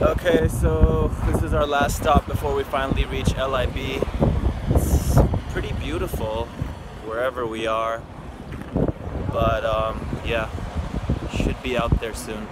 Okay, so this is our last stop before we finally reach LIB. It's pretty beautiful wherever we are, but yeah, should be out there soon.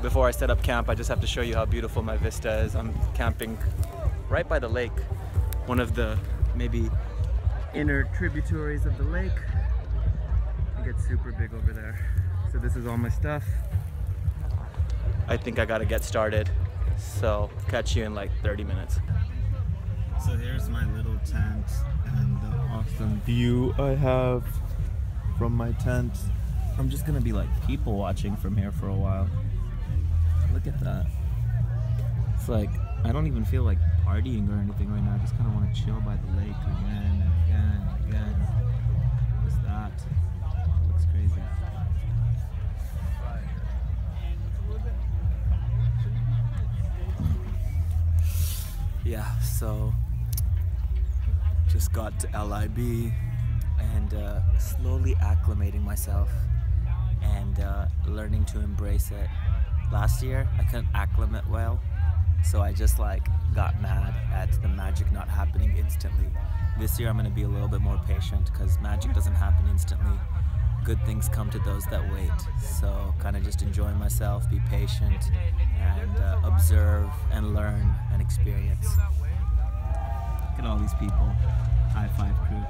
Before I set up camp, I just have to show you how beautiful my vista is. I'm camping right by the lake, one of the maybe inner tributaries of the lake. It gets super big over there. So this is all my stuff. I think I gotta get started, so catch you in like 30 minutes. So here's my little tent and the awesome view I have from my tent. I'm just gonna be like people watching from here for a while. Look at that. It's like, I don't even feel like partying or anything right now. I just kind of want to chill by the lake again and again and again. What's that? Looks crazy. Yeah, so just got to LIB and slowly acclimating myself and learning to embrace it. Last year, I couldn't acclimate well, so I just like got mad at the magic not happening instantly. This year I'm going to be a little bit more patient because magic doesn't happen instantly. Good things come to those that wait. So kind of just enjoy myself, be patient, and observe and learn and experience. Look at all these people. High five crew.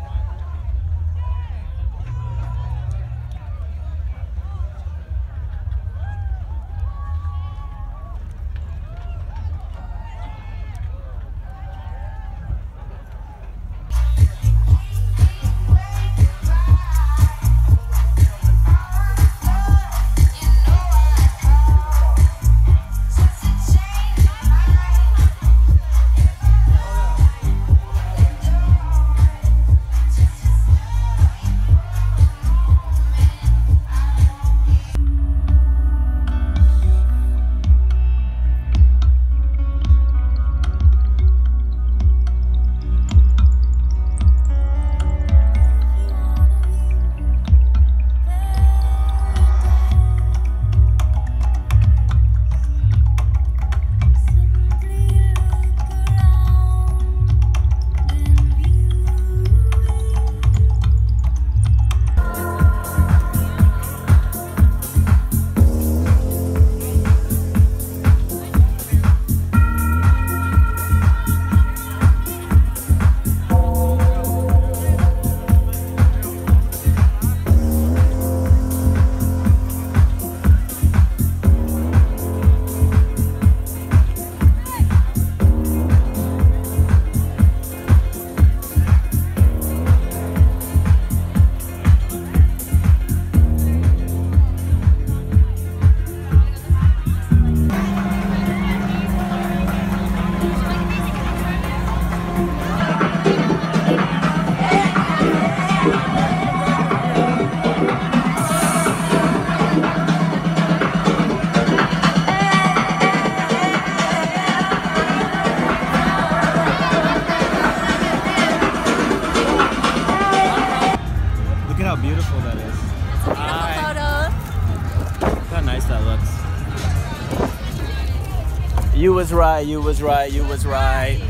You was right, you was right, you was right.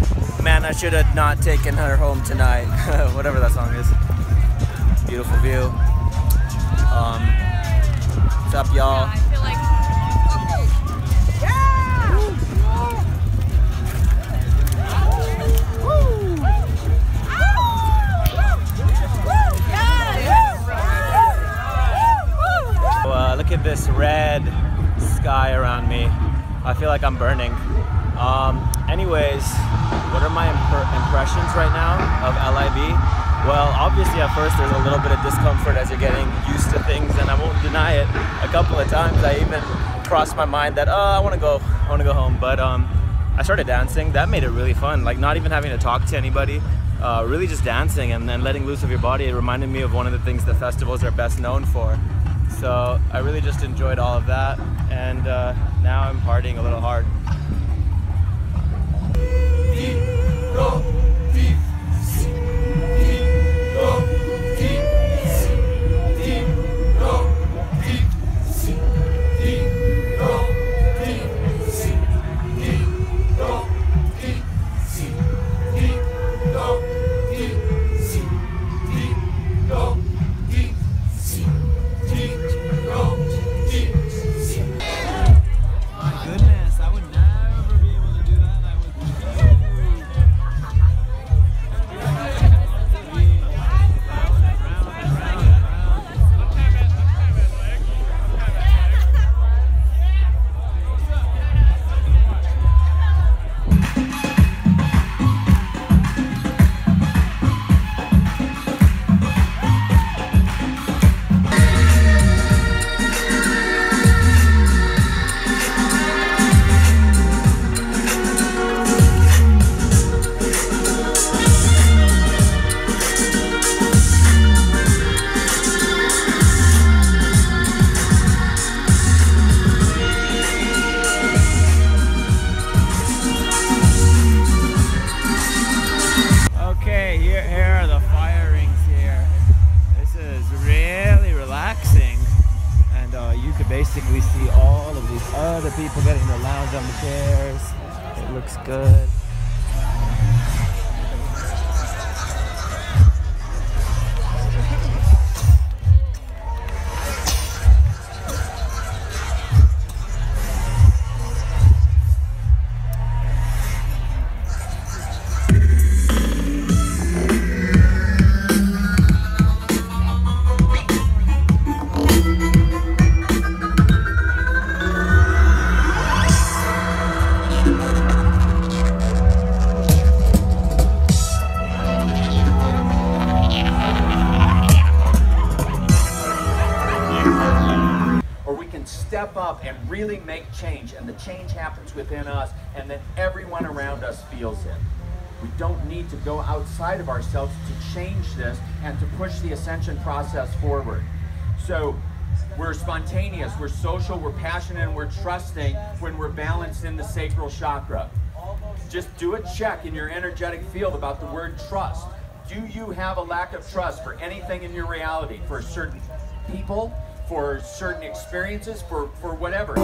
Man, I should have not taken her home tonight. Whatever that song is. Beautiful view. What's up, y'all? I feel like... Look at this red sky around me. I feel like I'm burning. Anyways, what are my impressions right now of LIB? Well, obviously at first there's a little bit of discomfort as you're getting used to things, and I won't deny it. A couple of times I even crossed my mind that, I want to go home. But I started dancing. That made it really fun. Like, not even having to talk to anybody, really just dancing and then letting loose of your body. It reminded me of one of the things the festivals are best known for. So I really just enjoyed all of that, and now I'm partying a little hard. Basically see all of these other people getting to lounge on the chairs. It looks good. Step up and really make change, and the change happens within us, and then everyone around us feels it. We don't need to go outside of ourselves to change this and to push the ascension process forward. So we're spontaneous, we're social, we're passionate, and we're trusting when we're balanced in the sacral chakra. Just do a check in your energetic field about the word trust. Do you have a lack of trust for anything in your reality, for certain people, for certain experiences, for whatever?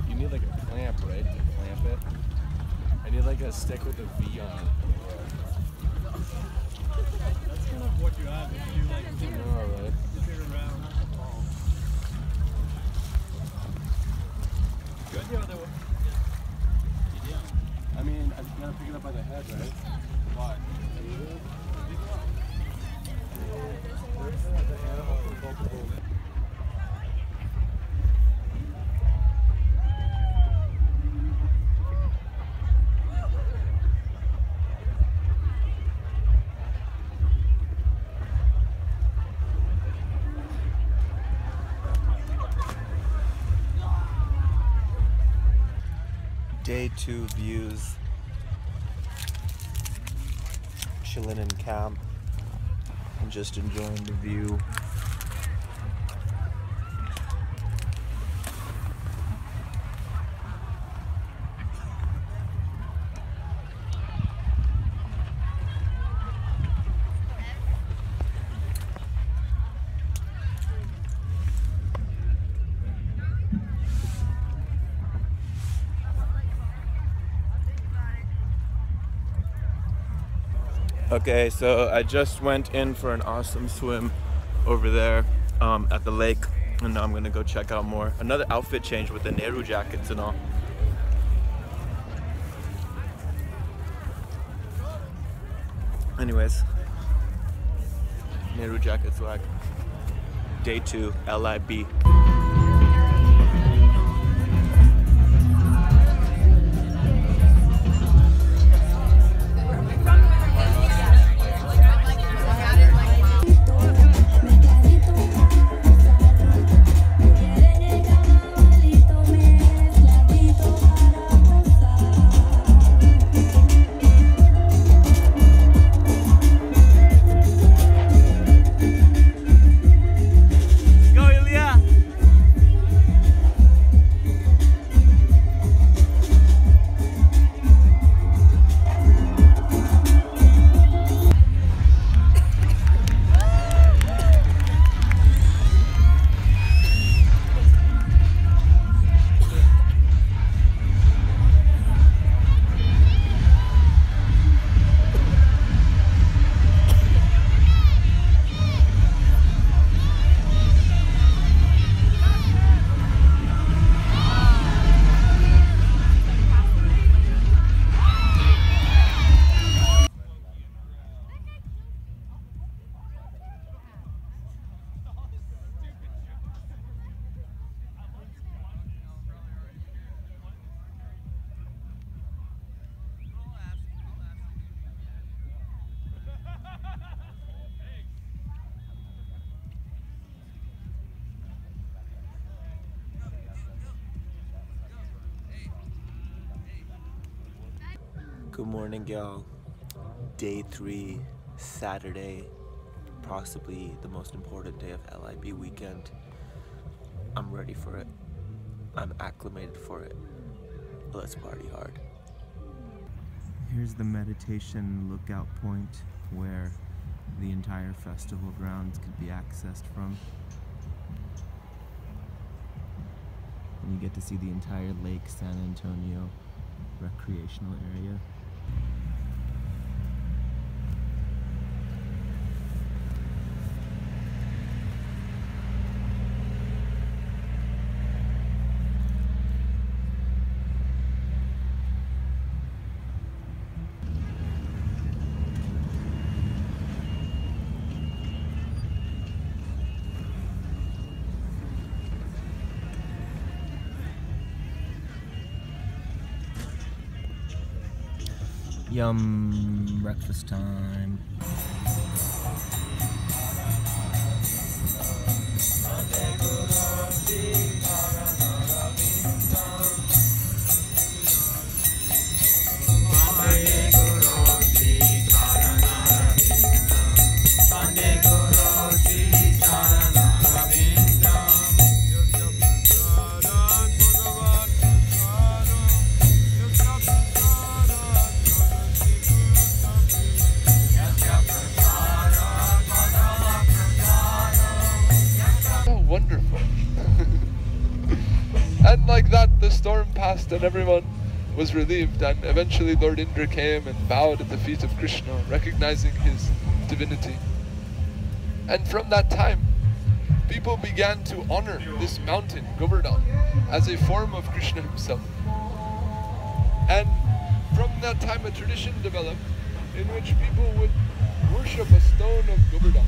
You need like a clamp, right, to clamp it? I need like a stick with a V on it. That's kind of what you have if you like Alright. figure it out. Good the other way. I mean, I gotta pick it up by the head, right? Why? Day 2 views. Chilling in camp. and just enjoying the view. Okay, so I just went in for an awesome swim over there at the lake, and now I'm gonna go check out more. Another outfit change with the Nehru jackets and all. Anyways, Nehru jacket swag. Day 2, LIB. Good morning, y'all. Day 3, Saturday, possibly the most important day of LIB weekend. I'm ready for it. I'm acclimated for it. Let's party hard. Here's the meditation lookout point where the entire festival grounds could be accessed from. And you get to see the entire Lake San Antonio recreational area. Yum, breakfast time. Wonderful. And like that, the storm passed and everyone was relieved, and eventually Lord Indra came and bowed at the feet of Krishna, recognizing his divinity. And from that time, people began to honor this mountain, Govardhan, as a form of Krishna himself. And from that time, a tradition developed in which people would worship a stone of Govardhan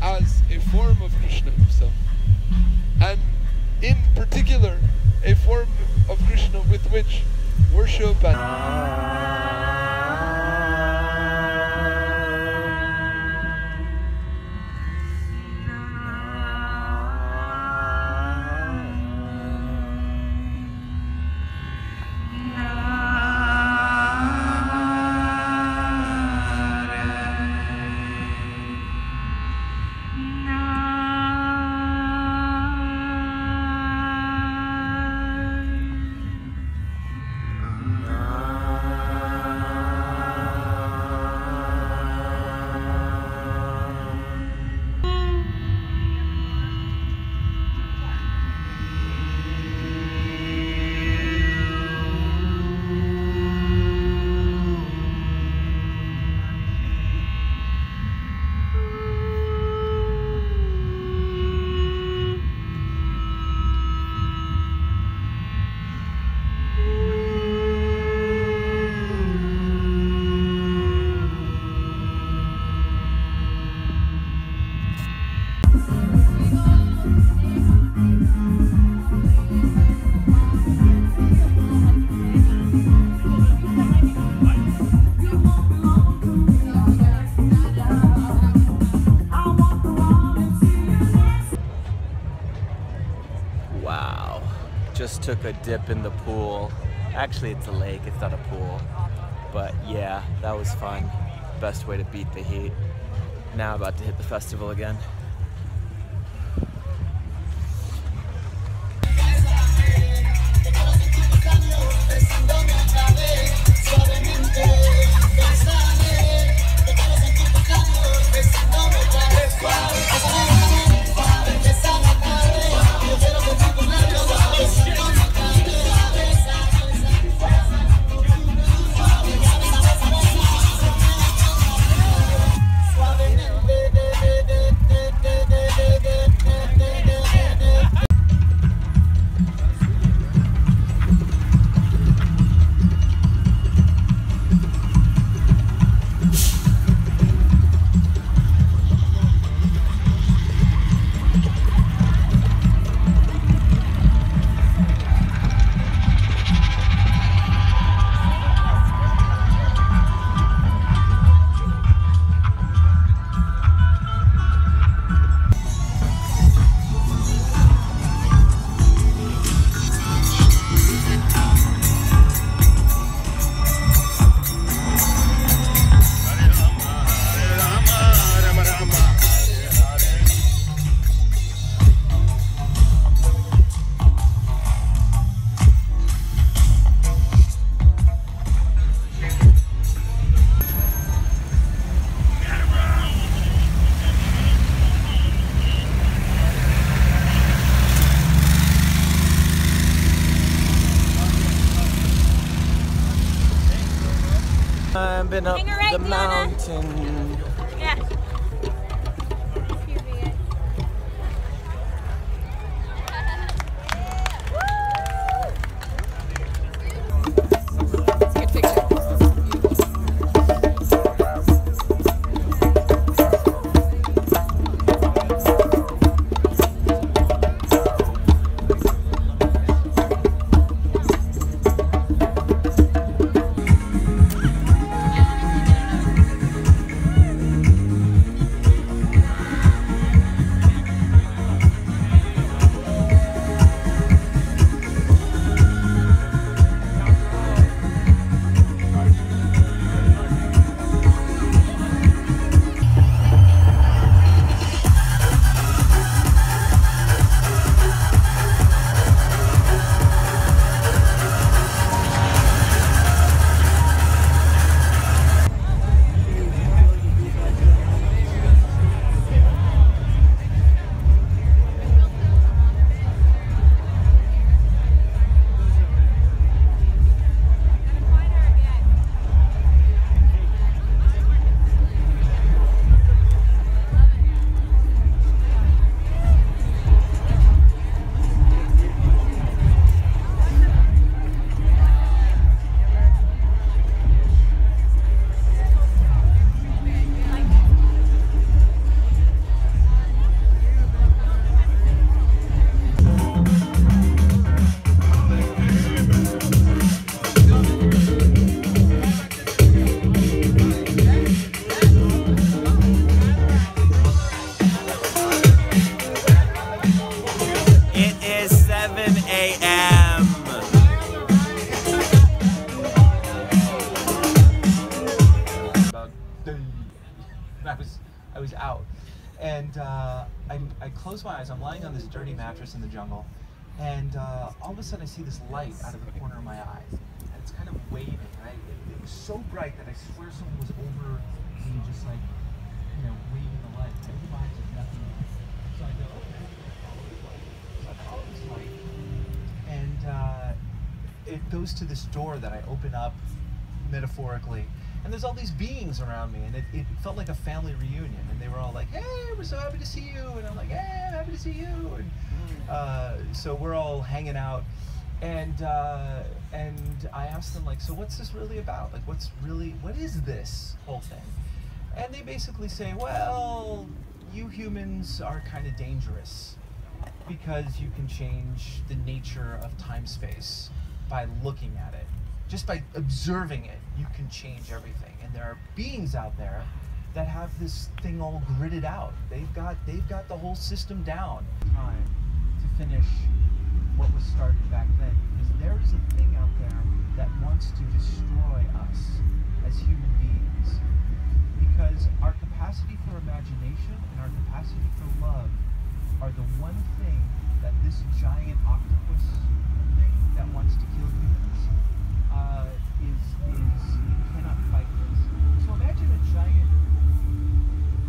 as a form of Krishna himself, and in particular a form of Krishna with which worship and took a dip in the pool. Actually, it's a lake, it's not a pool. But yeah, that was fun. Best way to beat the heat. Now about to hit the festival again. Climbing up right, the Diana. mountain. Yeah. I was out, and I closed my eyes. I'm lying on this dirty mattress in the jungle, and all of a sudden I see this light out of the corner of my eye, and it's kind of waving. Right? It was so bright that I swear someone was over me, just like, you know, waving the light. I open my eyes, there's nothing there. So I go, okay, so I follow this light, and it goes to this door that I open up metaphorically. And there's all these beings around me, and it felt like a family reunion. And they were all like, "Hey, we're so happy to see you," and I'm like, "Hey, I'm happy to see you." And so we're all hanging out, and I asked them, like, "So what's this really about? Like, what is this whole thing?" And they basically say, "Well, you humans are kind of dangerous because you can change the nature of time-space by looking at it. Just by observing it, you can change everything. And there are beings out there that have this thing all gridded out. They've got the whole system down. Time to finish what was started back then, because there is a thing out there that wants to destroy us as human beings. Because our capacity for imagination and our capacity for love are the one thing that this giant octopus thing that wants to kill humans cannot fight this. So imagine a giant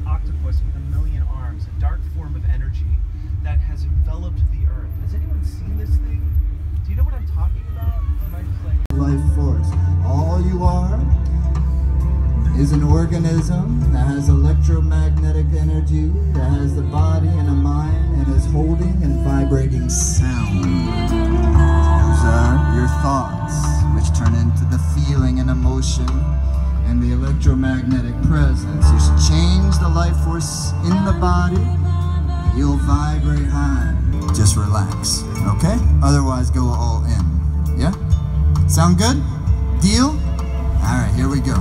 octopus with a million arms, a dark form of energy that has enveloped the earth. Has anyone seen this thing? Do you know what I'm talking about? Or am I just like... Life force. All you are is an organism that has electromagnetic energy, that has the body and a mind, and is holding and vibrating sound. Those are your thoughts, which turn into the feeling and emotion and the electromagnetic presence. You should change the life force in the body. You'll vibrate high. Just relax, okay? Otherwise, go all in. Yeah? Sound good? Deal? All right, here we go.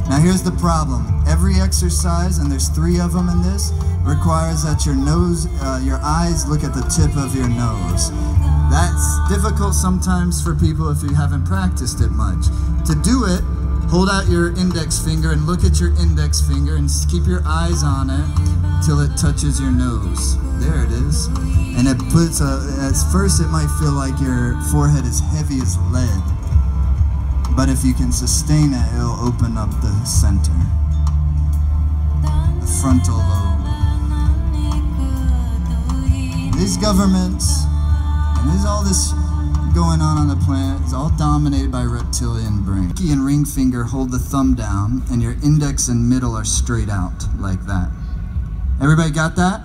Now here's the problem. Every exercise, and there's 3 of them in this, requires that your eyes look at the tip of your nose. That's difficult sometimes for people if you haven't practiced it much. To do it, hold out your index finger and look at your index finger and keep your eyes on it till it touches your nose. There it is. And it puts at first it might feel like your forehead is heavy as lead. But if you can sustain it, it'll open up the center, the frontal lobe. These governments, and there's all this going on the planet, is all dominated by reptilian brain. Pinky and ring finger hold the thumb down, and your index and middle are straight out, like that. Everybody got that?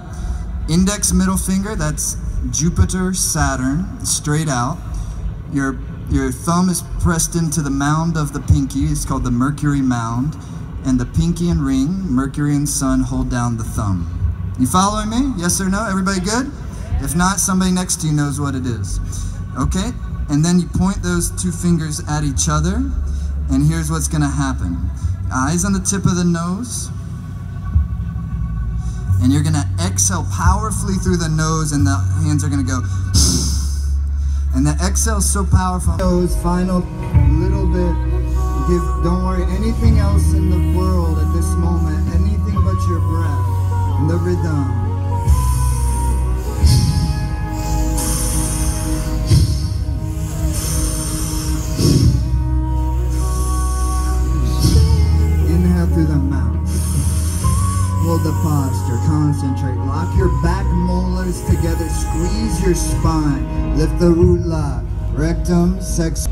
Index, middle finger, that's Jupiter, Saturn, straight out. Your thumb is pressed into the mound of the pinky. It's called the Mercury mound. And the pinky and ring, Mercury and Sun, hold down the thumb. You following me? Yes or no? Everybody good? If not, somebody next to you knows what it is. Okay? And then you point those 2 fingers at each other. And here's what's going to happen. Eyes on the tip of the nose. And you're going to exhale powerfully through the nose, and the hands are going to go... And the exhale is so powerful. Nose, final little bit. Don't worry, anything else in the world at this moment, anything but your breath and the rhythm. Inhale through the mouth. Hold the posture, concentrate. Lock your back molars together, squeeze your spine. Lift the root lock, rectum, sex.